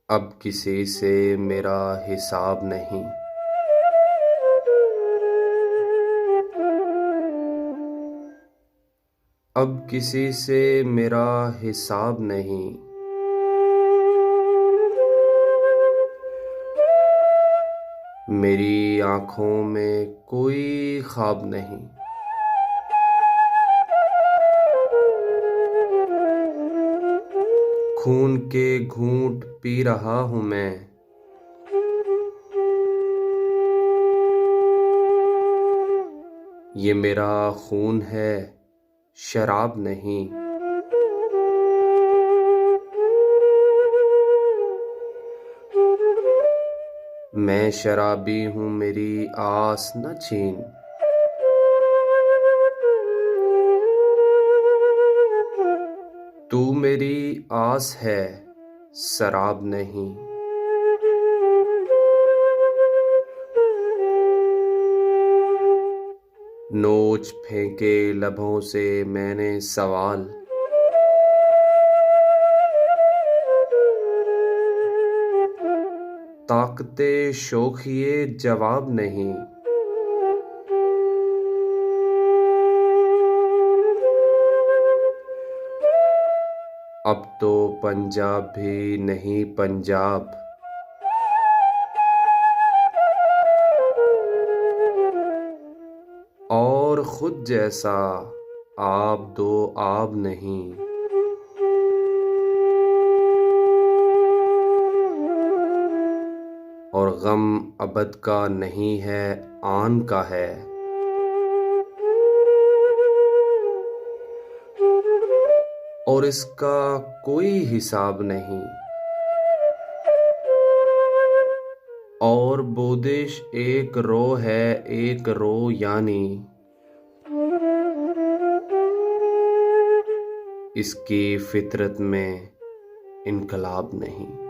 अब किसी से मेरा हिसाब नहीं। अब किसी से मेरा हिसाब नहीं। मेरी आँखों में कोई ख्वाब नहीं। खून के घूंट पी रहा हूँ मैं। ये मेरा खून है, शराब नहीं। मैं शराबी हूँ, मेरी आस न छीन। तू मेरी आस है, शराब नहीं। नोच फेंके लबों से मैंने सवाल। ताकते शोखिए जवाब नहीं। अब तो पंजाब भी नहीं पंजाब। और खुद जैसा आब दो आब नहीं। और गम अबद का नहीं है, आन का है। और इसका कोई हिसाब नहीं। और बोदिश एक रो है, एक रो यानी इसकी फितरत में इनकलाब नहीं।